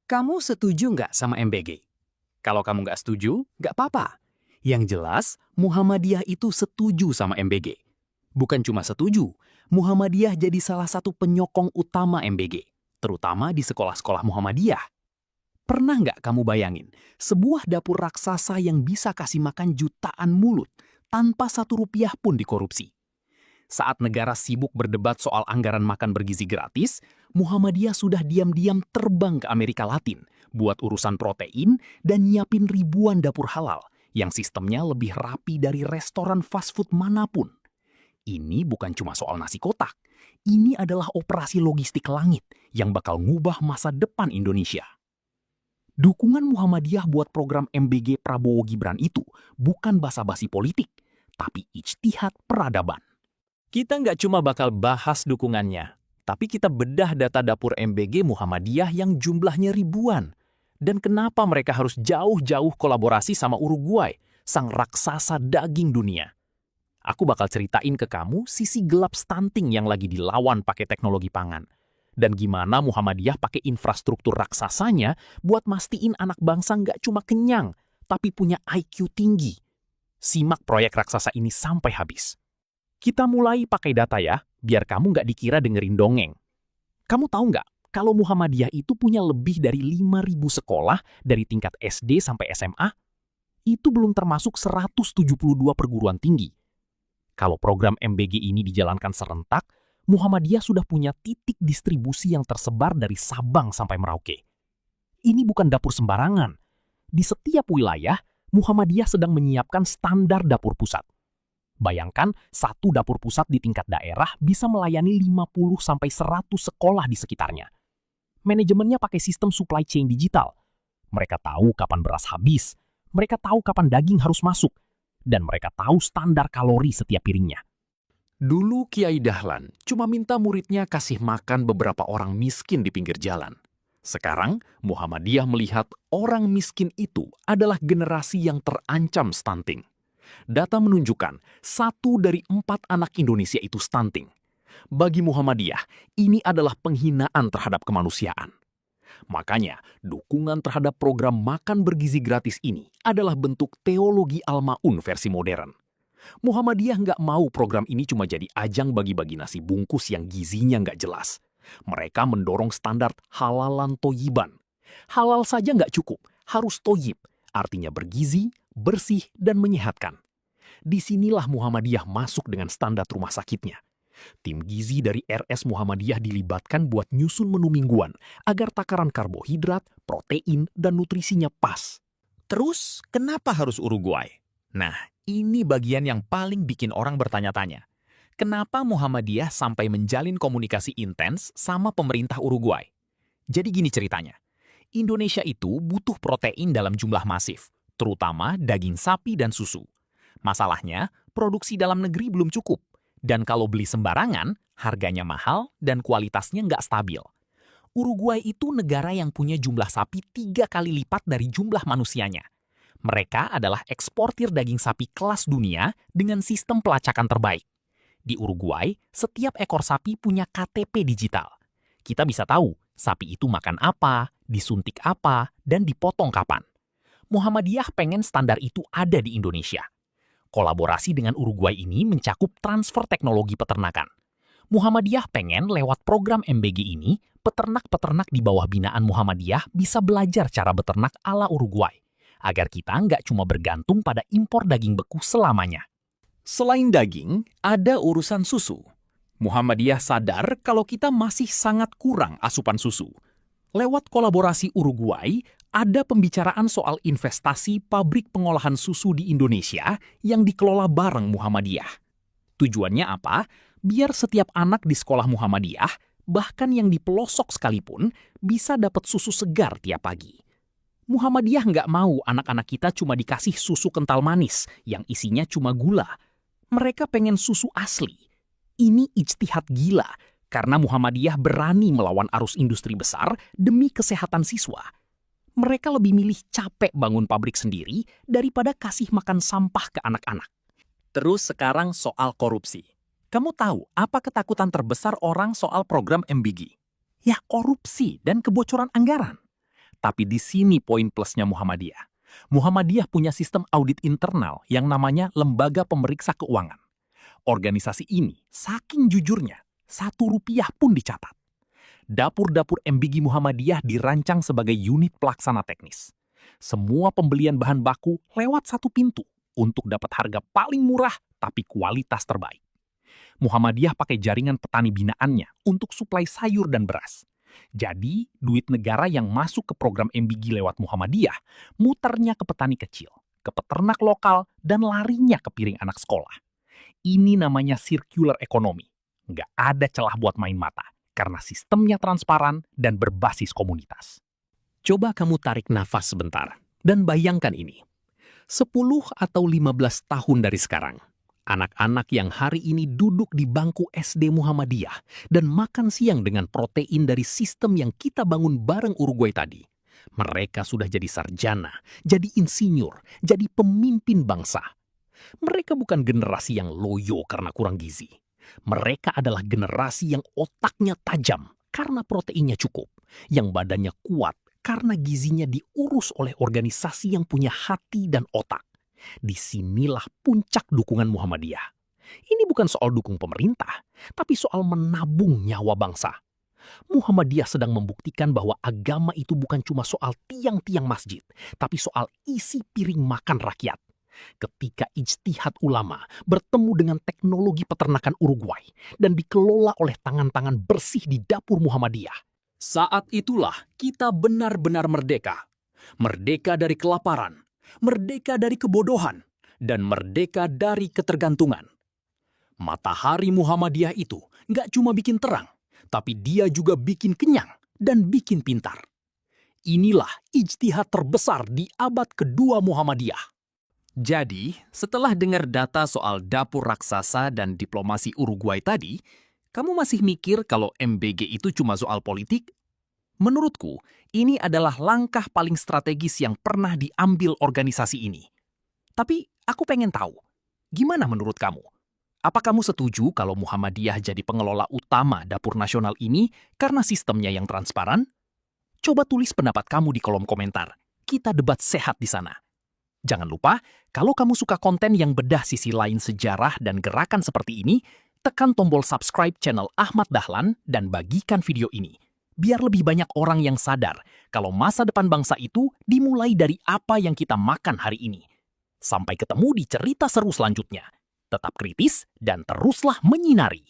Kamu setuju nggak sama MBG? Kalau kamu nggak setuju, nggak apa-apa. Yang jelas, Muhammadiyah itu setuju sama MBG. Bukan cuma setuju, Muhammadiyah jadi salah satu penyokong utama MBG, terutama di sekolah-sekolah Muhammadiyah. Pernah nggak kamu bayangin, sebuah dapur raksasa yang bisa kasih makan jutaan mulut tanpa 1 rupiah pun dikorupsi? Saat negara sibuk berdebat soal anggaran makan bergizi gratis, Muhammadiyah sudah diam-diam terbang ke Amerika Latin buat urusan protein dan nyiapin ribuan dapur halal yang sistemnya lebih rapi dari restoran fast food manapun. Ini bukan cuma soal nasi kotak. Ini adalah operasi logistik langit yang bakal ngubah masa depan Indonesia. Dukungan Muhammadiyah buat program MBG Prabowo Gibran itu bukan basa-basi politik, tapi ijtihad peradaban. Kita nggak cuma bakal bahas dukungannya, tapi kita bedah data dapur MBG Muhammadiyah yang jumlahnya ribuan. Dan kenapa mereka harus jauh-jauh kolaborasi sama Uruguay, sang raksasa daging dunia. Aku bakal ceritain ke kamu sisi gelap stunting yang lagi dilawan pakai teknologi pangan. Dan gimana Muhammadiyah pakai infrastruktur raksasanya buat mastiin anak bangsa nggak cuma kenyang, tapi punya IQ tinggi. Simak proyek raksasa ini sampai habis. Kita mulai pakai data ya, biar kamu nggak dikira dengerin dongeng. Kamu tahu nggak, kalau Muhammadiyah itu punya lebih dari 5.000 sekolah dari tingkat SD sampai SMA, itu belum termasuk 172 perguruan tinggi. Kalau program MBG ini dijalankan serentak, Muhammadiyah sudah punya titik distribusi yang tersebar dari Sabang sampai Merauke. Ini bukan dapur sembarangan. Di setiap wilayah, Muhammadiyah sedang menyiapkan standar dapur pusat. Bayangkan, satu dapur pusat di tingkat daerah bisa melayani 50-100 sekolah di sekitarnya. Manajemennya pakai sistem supply chain digital. Mereka tahu kapan beras habis, mereka tahu kapan daging harus masuk, dan mereka tahu standar kalori setiap piringnya. Dulu Kiai Dahlan cuma minta muridnya kasih makan beberapa orang miskin di pinggir jalan. Sekarang, Muhammadiyah melihat orang miskin itu adalah generasi yang terancam stunting. Data menunjukkan 1 dari 4 anak Indonesia itu stunting. Bagi Muhammadiyah, ini adalah penghinaan terhadap kemanusiaan. Makanya, dukungan terhadap program makan bergizi gratis ini adalah bentuk teologi Al-Ma'un versi modern. Muhammadiyah nggak mau program ini cuma jadi ajang bagi-bagi nasi bungkus yang gizinya nggak jelas. Mereka mendorong standar halalan toyiban. Halal saja nggak cukup, harus toyib, artinya bergizi, bersih, dan menyehatkan. Disinilah Muhammadiyah masuk dengan standar rumah sakitnya. Tim gizi dari RS Muhammadiyah dilibatkan buat nyusun menu mingguan agar takaran karbohidrat, protein, dan nutrisinya pas. Terus, kenapa harus Uruguay? Nah, ini bagian yang paling bikin orang bertanya-tanya. Kenapa Muhammadiyah sampai menjalin komunikasi intens sama pemerintah Uruguay? Jadi gini ceritanya. Indonesia itu butuh protein dalam jumlah masif, terutama daging sapi dan susu. Masalahnya, produksi dalam negeri belum cukup. Dan kalau beli sembarangan, harganya mahal dan kualitasnya nggak stabil. Uruguay itu negara yang punya jumlah sapi 3 kali lipat dari jumlah manusianya. Mereka adalah eksportir daging sapi kelas dunia dengan sistem pelacakan terbaik. Di Uruguay, setiap ekor sapi punya KTP digital. Kita bisa tahu sapi itu makan apa, disuntik apa, dan dipotong kapan. Muhammadiyah pengen standar itu ada di Indonesia. Kolaborasi dengan Uruguay ini mencakup transfer teknologi peternakan. Muhammadiyah pengen lewat program MBG ini, peternak-peternak di bawah binaan Muhammadiyah bisa belajar cara beternak ala Uruguay, agar kita nggak cuma bergantung pada impor daging beku selamanya. Selain daging, ada urusan susu. Muhammadiyah sadar kalau kita masih sangat kurang asupan susu. Lewat kolaborasi Uruguay, ada pembicaraan soal investasi pabrik pengolahan susu di Indonesia yang dikelola bareng Muhammadiyah. Tujuannya apa? Biar setiap anak di sekolah Muhammadiyah, bahkan yang di pelosok sekalipun, bisa dapat susu segar tiap pagi. Muhammadiyah nggak mau anak-anak kita cuma dikasih susu kental manis yang isinya cuma gula. Mereka pengen susu asli. Ini ijtihad gila, karena Muhammadiyah berani melawan arus industri besar demi kesehatan siswa. Mereka lebih milih capek bangun pabrik sendiri daripada kasih makan sampah ke anak-anak. Terus sekarang soal korupsi. Kamu tahu apa ketakutan terbesar orang soal program MBG? Ya korupsi dan kebocoran anggaran. Tapi di sini poin plusnya Muhammadiyah. Muhammadiyah punya sistem audit internal yang namanya Lembaga Pemeriksa Keuangan. Organisasi ini saking jujurnya, 1 rupiah pun dicatat. Dapur-dapur MBG Muhammadiyah dirancang sebagai unit pelaksana teknis. Semua pembelian bahan baku lewat satu pintu untuk dapat harga paling murah tapi kualitas terbaik. Muhammadiyah pakai jaringan petani binaannya untuk suplai sayur dan beras. Jadi, duit negara yang masuk ke program MBG lewat Muhammadiyah, muternya ke petani kecil, ke peternak lokal, dan larinya ke piring anak sekolah. Ini namanya circular economy. Nggak ada celah buat main mata, karena sistemnya transparan dan berbasis komunitas. Coba kamu tarik nafas sebentar dan bayangkan ini. 10 atau 15 tahun dari sekarang, anak-anak yang hari ini duduk di bangku SD Muhammadiyah dan makan siang dengan protein dari sistem yang kita bangun bareng Uruguay tadi. Mereka sudah jadi sarjana, jadi insinyur, jadi pemimpin bangsa. Mereka bukan generasi yang loyo karena kurang gizi. Mereka adalah generasi yang otaknya tajam karena proteinnya cukup, yang badannya kuat karena gizinya diurus oleh organisasi yang punya hati dan otak. Disinilah puncak dukungan Muhammadiyah. Ini bukan soal dukung pemerintah, tapi soal menabung nyawa bangsa. Muhammadiyah sedang membuktikan bahwa agama itu bukan cuma soal tiang-tiang masjid, tapi soal isi piring makan rakyat. Ketika ijtihad ulama bertemu dengan teknologi peternakan Uruguay dan dikelola oleh tangan-tangan bersih di dapur Muhammadiyah, Saat itulah kita benar-benar merdeka. Merdeka dari kelaparan, merdeka dari kebodohan, dan merdeka dari ketergantungan. Matahari Muhammadiyah itu nggak cuma bikin terang, tapi dia juga bikin kenyang dan bikin pintar. Inilah ijtihad terbesar di abad kedua Muhammadiyah. Jadi, setelah dengar data soal dapur raksasa dan diplomasi Uruguay tadi, kamu masih mikir kalau MBG itu cuma soal politik? Menurutku, ini adalah langkah paling strategis yang pernah diambil organisasi ini. Tapi aku pengen tahu, gimana menurut kamu? Apa kamu setuju kalau Muhammadiyah jadi pengelola utama dapur nasional ini karena sistemnya yang transparan? Coba tulis pendapat kamu di kolom komentar. Kita debat sehat di sana. Jangan lupa, kalau kamu suka konten yang bedah sisi lain sejarah dan gerakan seperti ini, tekan tombol subscribe channel Ahmad Dahlan dan bagikan video ini. Biar lebih banyak orang yang sadar kalau masa depan bangsa itu dimulai dari apa yang kita makan hari ini. Sampai ketemu di cerita seru selanjutnya. Tetap kritis dan teruslah menyinari.